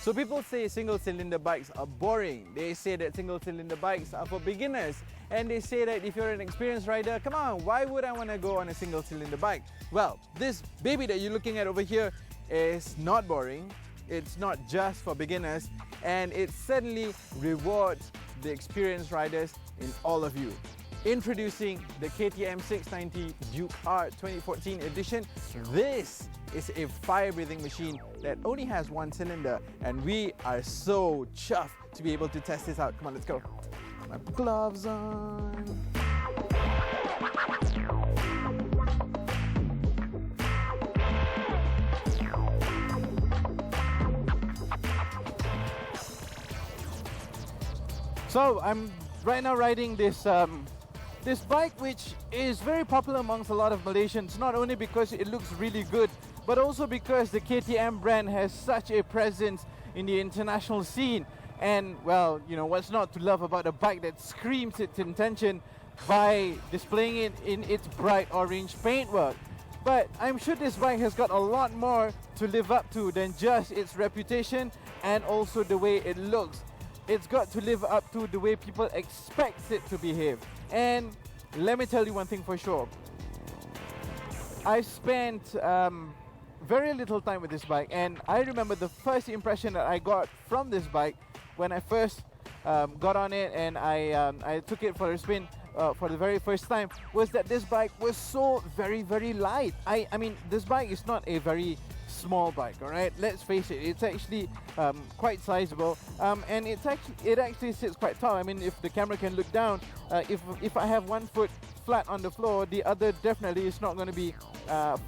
So people say single-cylinder bikes are boring. They say that single-cylinder bikes are for beginners. And they say that if you're an experienced rider, come on, why would I want to go on a single-cylinder bike? Well, this baby that you're looking at over here is not boring. It's not just for beginners. And it certainly rewards the experienced riders in all of you. Introducing the KTM 690 Duke R 2014 edition. This is a fire-breathing machine that only has one cylinder, and we are so chuffed to be able to test this out. Come on, let's go. My gloves on. So I'm right now riding this this bike, which is very popular amongst a lot of Malaysians, not only because it looks really good, but also because the KTM brand has such a presence in the international scene. And well, you know, what's not to love about a bike that screams its intention by displaying it in its bright orange paintwork. But I'm sure this bike has got a lot more to live up to than just its reputation and also the way it looks. It's got to live up to the way people expect it to behave. And let me tell you one thing for sure. I spent very little time with this bike, and I remember the first impression that I got from this bike when I first got on it and I took it for a spin for the very first time was that this bike was so very light. I mean, this bike is not a very small bike, all right? Let's face it, it's actually quite sizable, and it actually sits quite tall. I mean, if the camera can look down, if I have one foot flat on the floor, the other definitely is not going to be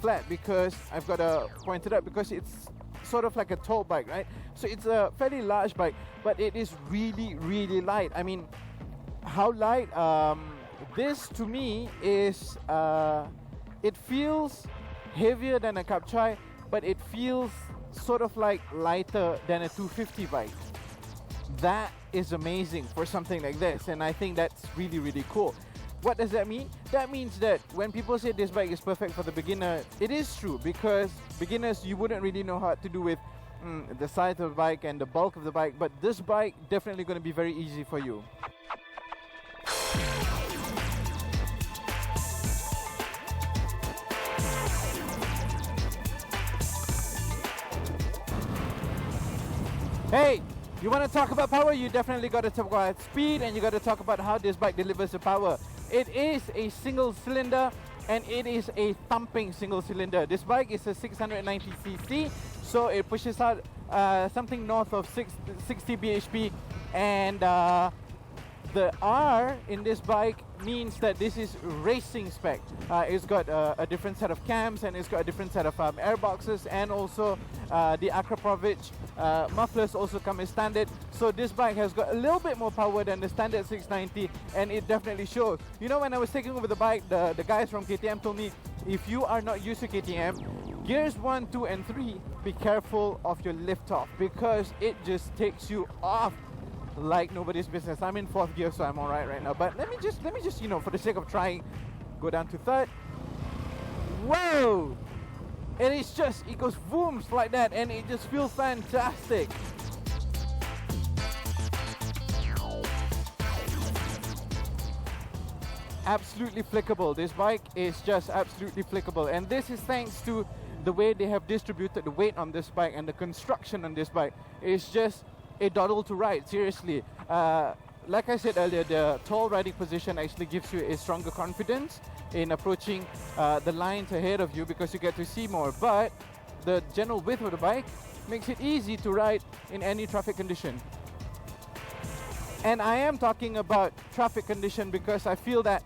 flat, because I've got to point it up, because it's sort of like a tall bike, right? So it's a fairly large bike, but it is really light. I mean, how light? This to me is it feels heavier than a Kapchai, but it feels sort of like lighter than a 250 bike. That is amazing for something like this, and I think that's really cool. What does that mean? That means that when people say this bike is perfect for the beginner, it is true, because beginners, you wouldn't really know how to do with the size of the bike and the bulk of the bike, but this bike definitely going to be very easy for you. Hey, you want to talk about power? You definitely got to talk about speed, and you got to talk about how this bike delivers the power. It is a single cylinder, and it is a thumping single cylinder. This bike is a 690cc, so it pushes out something north of 60 bhp, and the R in this bike means that this is racing spec. It's got a different set of cams, and it's got a different set of airboxes, and also the Akrapovic mufflers also come as standard. So this bike has got a little bit more power than the standard 690, and it definitely shows. You know, when I was taking over the bike, the guys from KTM told me, if you are not used to KTM, gears 1, 2 and 3, be careful of your lift off, because it just takes you off like nobody's business. I'm in 4th gear, so I'm alright right now, but let me just, you know, for the sake of trying, go down to 3rd. Whoa! It goes booms like that, and it just feels fantastic. Absolutely flickable. This bike is just absolutely flickable, and this is thanks to the way they have distributed the weight on this bike, and the construction on this bike is just a doddle to ride, seriously. Like I said earlier, the tall riding position actually gives you a stronger confidence in approaching the lines ahead of you, because you get to see more. But the general width of the bike makes it easy to ride in any traffic condition. And I am talking about traffic condition because I feel that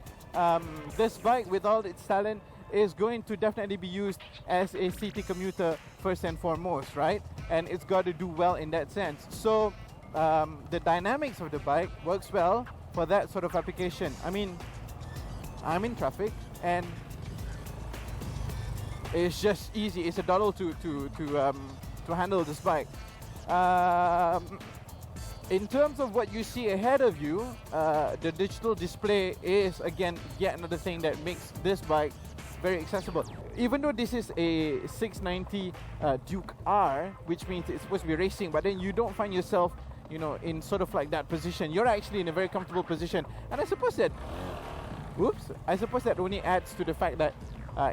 this bike, with all its talent, is going to definitely be used as a city commuter first and foremost, right? And it's got to do well in that sense. So the dynamics of the bike works well for that sort of application. I mean, I'm in traffic, and it's just easy. It's a doddle to handle this bike. In terms of what you see ahead of you, the digital display is again yet another thing that makes this bike very accessible. even though this is a 690 Duke R, which means it's supposed to be racing, but then you don't find yourself, you know, in sort of like that position. You're actually in a very comfortable position, and I suppose that, I suppose that only adds to the fact that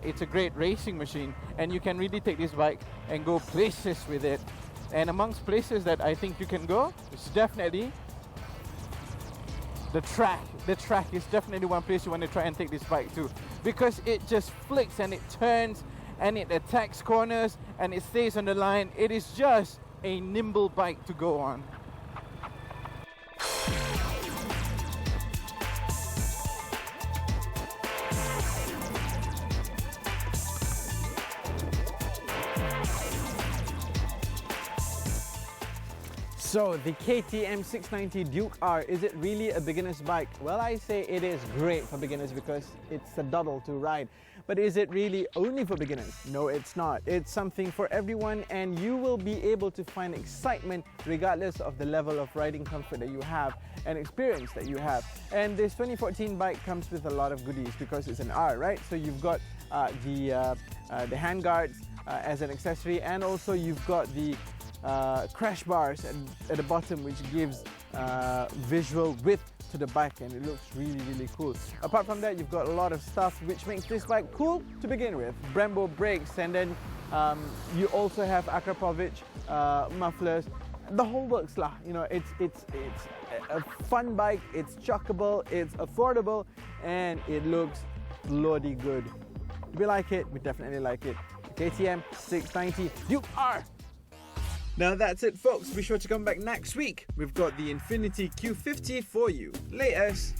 it's a great racing machine, and you can really take this bike and go places with it. And amongst places that I think you can go, it's definitely the track. The track is definitely one place you want to try and take this bike to, because it just flicks and it turns and it attacks corners and it stays on the line. It is just a nimble bike to go on. So the KTM 690 Duke R, is it really a beginner's bike? Well, I say it is great for beginners because it's a doddle to ride. But is it really only for beginners? No, it's not. It's something for everyone, and you will be able to find excitement regardless of the level of riding comfort that you have and experience that you have. And this 2014 bike comes with a lot of goodies because it's an R, right? So you've got the hand guards as an accessory, and also you've got the crash bars at the bottom, which gives visual width to the bike, and it looks really cool. Apart from that, you've got a lot of stuff which makes this bike cool to begin with. Brembo brakes, and then you also have Akrapovic mufflers. The whole works lah. You know, it's a fun bike, it's chuckable, it's affordable, and it looks bloody good. Do we like it? We definitely like it. KTM 690 Duke R. Now that's it, folks. Be sure to come back next week. We've got the Infiniti Q50 for you. Laters!